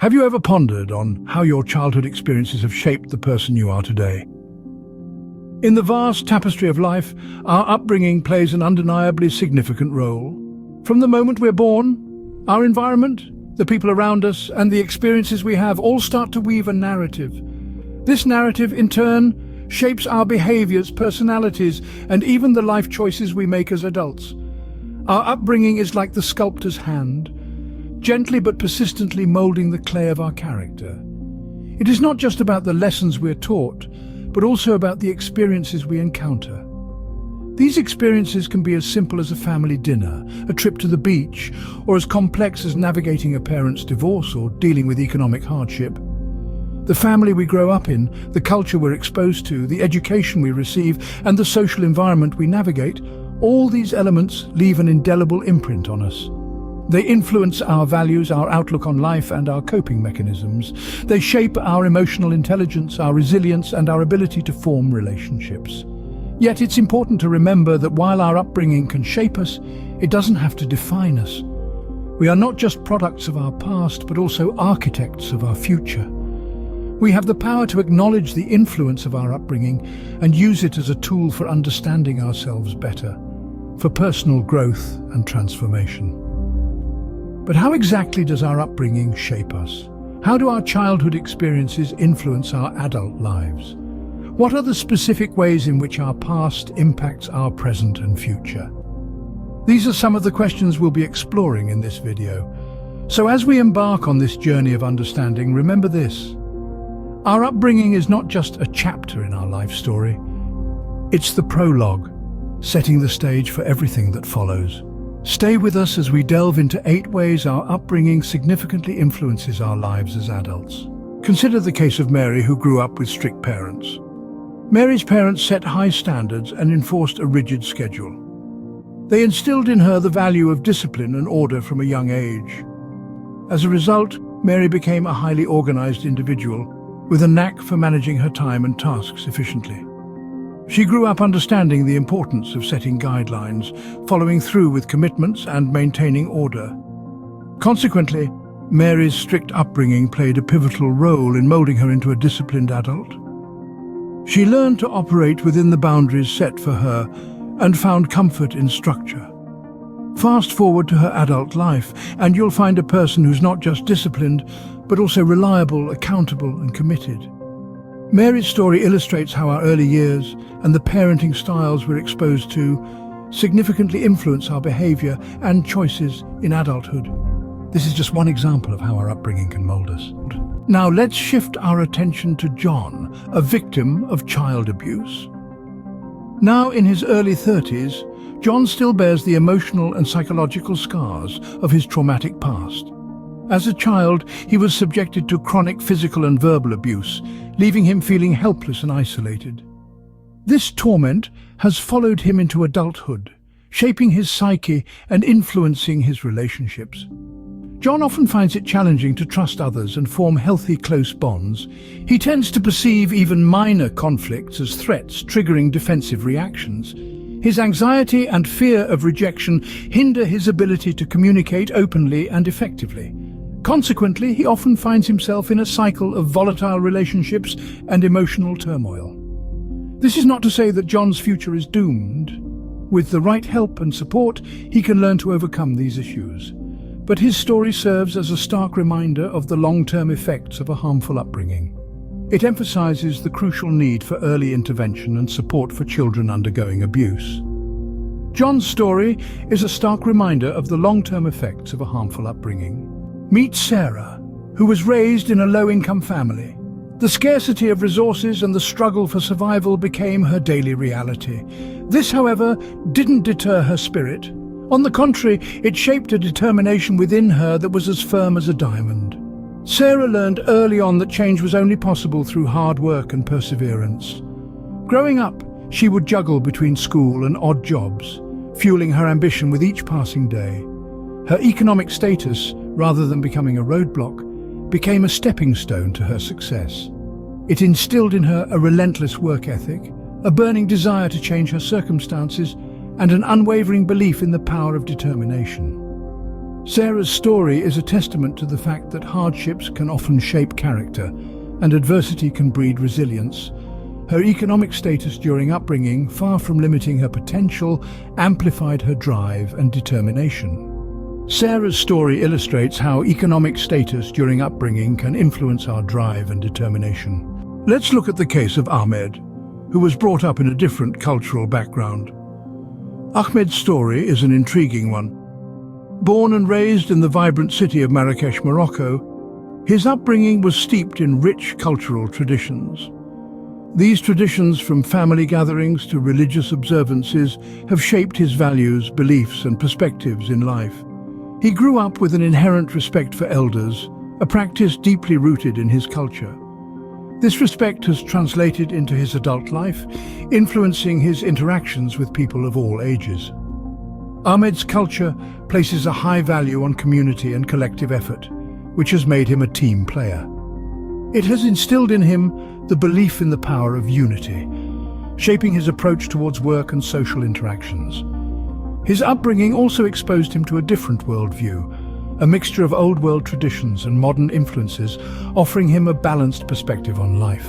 Have you ever pondered on how your childhood experiences have shaped the person you are today? In the vast tapestry of life, our upbringing plays an undeniably significant role. From the moment we're born, our environment, the people around us, and the experiences we have all start to weave a narrative. This narrative, in turn, shapes our behaviors, personalities, and even the life choices we make as adults. Our upbringing is like the sculptor's hand, gently but persistently molding the clay of our character. It is not just about the lessons we're taught, but also about the experiences we encounter. These experiences can be as simple as a family dinner, a trip to the beach, or as complex as navigating a parent's divorce or dealing with economic hardship. The family we grow up in, the culture we're exposed to, the education we receive, and the social environment we navigate, all these elements leave an indelible imprint on us. They influence our values, our outlook on life, and our coping mechanisms. They shape our emotional intelligence, our resilience, and our ability to form relationships. Yet it's important to remember that while our upbringing can shape us, it doesn't have to define us. We are not just products of our past, but also architects of our future. We have the power to acknowledge the influence of our upbringing and use it as a tool for understanding ourselves better, for personal growth and transformation. But how exactly does our upbringing shape us? How do our childhood experiences influence our adult lives? What are the specific ways in which our past impacts our present and future? These are some of the questions we'll be exploring in this video. So as we embark on this journey of understanding, remember this. Our upbringing is not just a chapter in our life story. It's the prologue, setting the stage for everything that follows. Stay with us as we delve into 8 ways our upbringing significantly influences our lives as adults. Consider the case of Mary, who grew up with strict parents. Mary's parents set high standards and enforced a rigid schedule. They instilled in her the value of discipline and order from a young age. As a result, Mary became a highly organized individual with a knack for managing her time and tasks efficiently. She grew up understanding the importance of setting guidelines, following through with commitments, and maintaining order. Consequently, Mary's strict upbringing played a pivotal role in molding her into a disciplined adult. She learned to operate within the boundaries set for her and found comfort in structure. Fast forward to her adult life, and you'll find a person who's not just disciplined, but also reliable, accountable, and committed. Mary's story illustrates how our early years and the parenting styles we're exposed to significantly influence our behavior and choices in adulthood. This is just one example of how our upbringing can mold us. Now let's shift our attention to John, a victim of child abuse. Now in his early 30s, John still bears the emotional and psychological scars of his traumatic past. As a child, he was subjected to chronic physical and verbal abuse, leaving him feeling helpless and isolated. This torment has followed him into adulthood, shaping his psyche and influencing his relationships. John often finds it challenging to trust others and form healthy, close bonds. He tends to perceive even minor conflicts as threats, triggering defensive reactions. His anxiety and fear of rejection hinder his ability to communicate openly and effectively. Consequently, he often finds himself in a cycle of volatile relationships and emotional turmoil. This is not to say that John's future is doomed. With the right help and support, he can learn to overcome these issues. But his story serves as a stark reminder of the long-term effects of a harmful upbringing. It emphasizes the crucial need for early intervention and support for children undergoing abuse. John's story is a stark reminder of the long-term effects of a harmful upbringing. Meet Sarah, who was raised in a low-income family. The scarcity of resources and the struggle for survival became her daily reality. This, however, didn't deter her spirit. On the contrary, it shaped a determination within her that was as firm as a diamond. Sarah learned early on that change was only possible through hard work and perseverance. Growing up, she would juggle between school and odd jobs, fueling her ambition with each passing day. Her economic status, rather than becoming a roadblock, became a stepping stone to her success. It instilled in her a relentless work ethic, a burning desire to change her circumstances, and an unwavering belief in the power of determination. Sarah's story is a testament to the fact that hardships can often shape character, and adversity can breed resilience. Her economic status during upbringing, far from limiting her potential, amplified her drive and determination. Sarah's story illustrates how economic status during upbringing can influence our drive and determination. Let's look at the case of Ahmed, who was brought up in a different cultural background. Ahmed's story is an intriguing one. Born and raised in the vibrant city of Marrakesh, Morocco, his upbringing was steeped in rich cultural traditions. These traditions, from family gatherings to religious observances, have shaped his values, beliefs, and perspectives in life. He grew up with an inherent respect for elders, a practice deeply rooted in his culture. This respect has translated into his adult life, influencing his interactions with people of all ages. Ahmed's culture places a high value on community and collective effort, which has made him a team player. It has instilled in him the belief in the power of unity, shaping his approach towards work and social interactions. His upbringing also exposed him to a different worldview, a mixture of old-world traditions and modern influences, offering him a balanced perspective on life.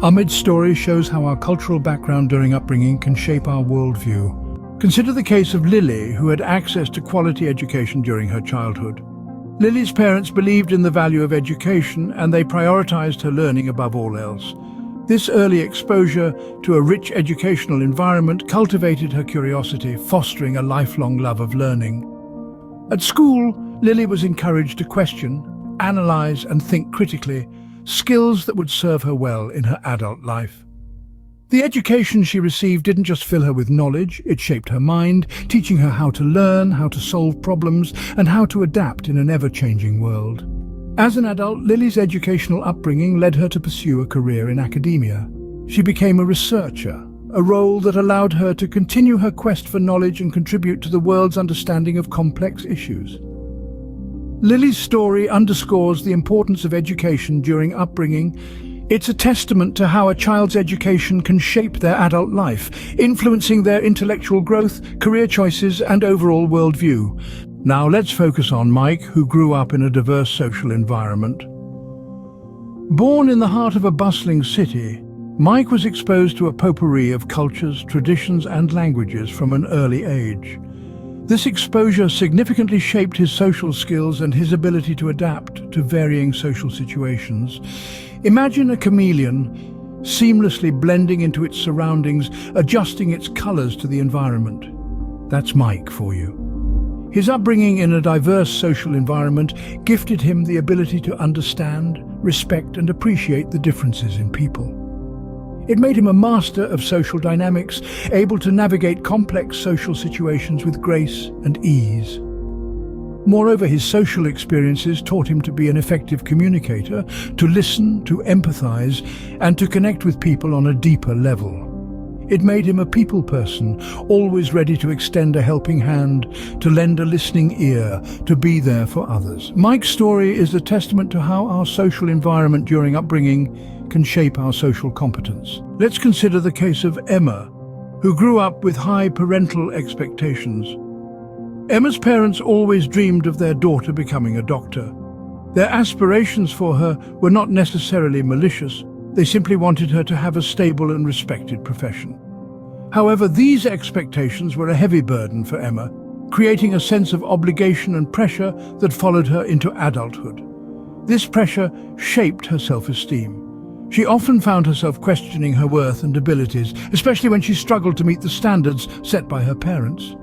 Ahmed's story shows how our cultural background during upbringing can shape our worldview. Consider the case of Lily, who had access to quality education during her childhood. Lily's parents believed in the value of education, and they prioritized her learning above all else. This early exposure to a rich educational environment cultivated her curiosity, fostering a lifelong love of learning. At school, Lily was encouraged to question, analyze, and think critically, skills that would serve her well in her adult life. The education she received didn't just fill her with knowledge, it shaped her mind, teaching her how to learn, how to solve problems, and how to adapt in an ever-changing world. As an adult, Lily's educational upbringing led her to pursue a career in academia. She became a researcher, a role that allowed her to continue her quest for knowledge and contribute to the world's understanding of complex issues. Lily's story underscores the importance of education during upbringing. It's a testament to how a child's education can shape their adult life, influencing their intellectual growth, career choices, and overall worldview. Now let's focus on Mike, who grew up in a diverse social environment. Born in the heart of a bustling city, Mike was exposed to a potpourri of cultures, traditions, and languages from an early age. This exposure significantly shaped his social skills and his ability to adapt to varying social situations. Imagine a chameleon seamlessly blending into its surroundings, adjusting its colors to the environment. That's Mike for you. His upbringing in a diverse social environment gifted him the ability to understand, respect, and appreciate the differences in people. It made him a master of social dynamics, able to navigate complex social situations with grace and ease. Moreover, his social experiences taught him to be an effective communicator, to listen, to empathize, and to connect with people on a deeper level. It made him a people person, always ready to extend a helping hand, to lend a listening ear, to be there for others. Mike's story is a testament to how our social environment during upbringing can shape our social competence. Let's consider the case of Emma, who grew up with high parental expectations. Emma's parents always dreamed of their daughter becoming a doctor. Their aspirations for her were not necessarily malicious. They simply wanted her to have a stable and respected profession. However, these expectations were a heavy burden for Emma, creating a sense of obligation and pressure that followed her into adulthood. This pressure shaped her self-esteem. She often found herself questioning her worth and abilities, especially when she struggled to meet the standards set by her parents.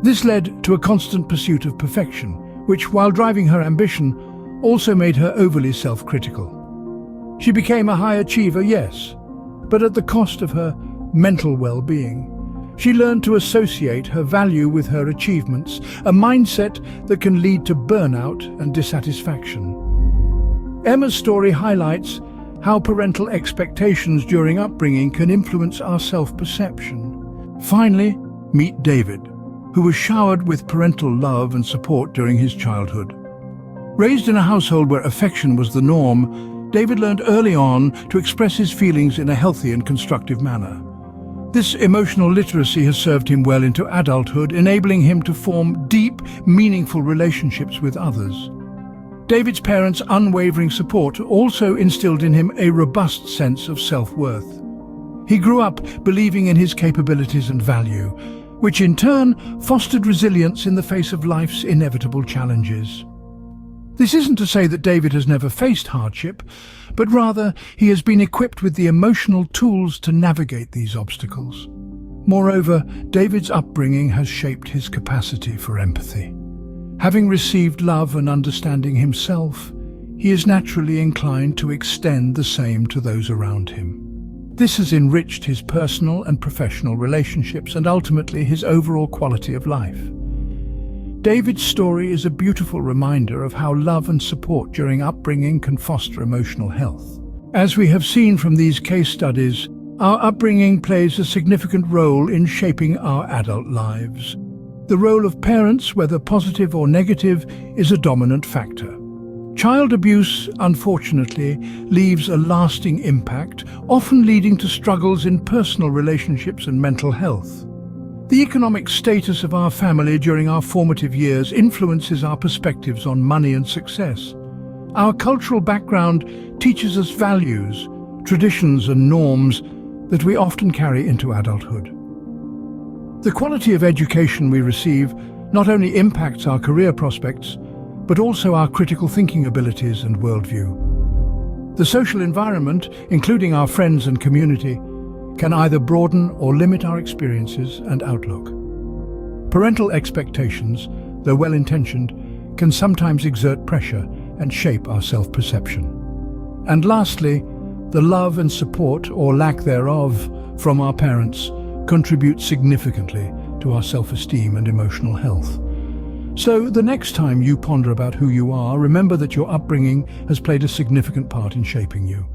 This led to a constant pursuit of perfection, which, while driving her ambition, also made her overly self-critical. She became a high achiever, yes, but at the cost of her mental well-being. She learned to associate her value with her achievements, a mindset that can lead to burnout and dissatisfaction. Emma's story highlights how parental expectations during upbringing can influence our self-perception. Finally, meet David, who was showered with parental love and support during his childhood. Raised in a household where affection was the norm, David learned early on to express his feelings in a healthy and constructive manner. This emotional literacy has served him well into adulthood, enabling him to form deep, meaningful relationships with others. David's parents' unwavering support also instilled in him a robust sense of self-worth. He grew up believing in his capabilities and value, which in turn fostered resilience in the face of life's inevitable challenges. This isn't to say that David has never faced hardship, but rather he has been equipped with the emotional tools to navigate these obstacles. Moreover, David's upbringing has shaped his capacity for empathy. Having received love and understanding himself, he is naturally inclined to extend the same to those around him. This has enriched his personal and professional relationships and ultimately his overall quality of life. David's story is a beautiful reminder of how love and support during upbringing can foster emotional health. As we have seen from these case studies, our upbringing plays a significant role in shaping our adult lives. The role of parents, whether positive or negative, is a dominant factor. Child abuse, unfortunately, leaves a lasting impact, often leading to struggles in personal relationships and mental health. The economic status of our family during our formative years influences our perspectives on money and success. Our cultural background teaches us values, traditions and norms that we often carry into adulthood. The quality of education we receive not only impacts our career prospects, but also our critical thinking abilities and worldview. The social environment, including our friends and community, can either broaden or limit our experiences and outlook. Parental expectations, though well-intentioned, can sometimes exert pressure and shape our self-perception. And lastly, the love and support, or lack thereof, from our parents contribute significantly to our self-esteem and emotional health. So the next time you ponder about who you are, remember that your upbringing has played a significant part in shaping you.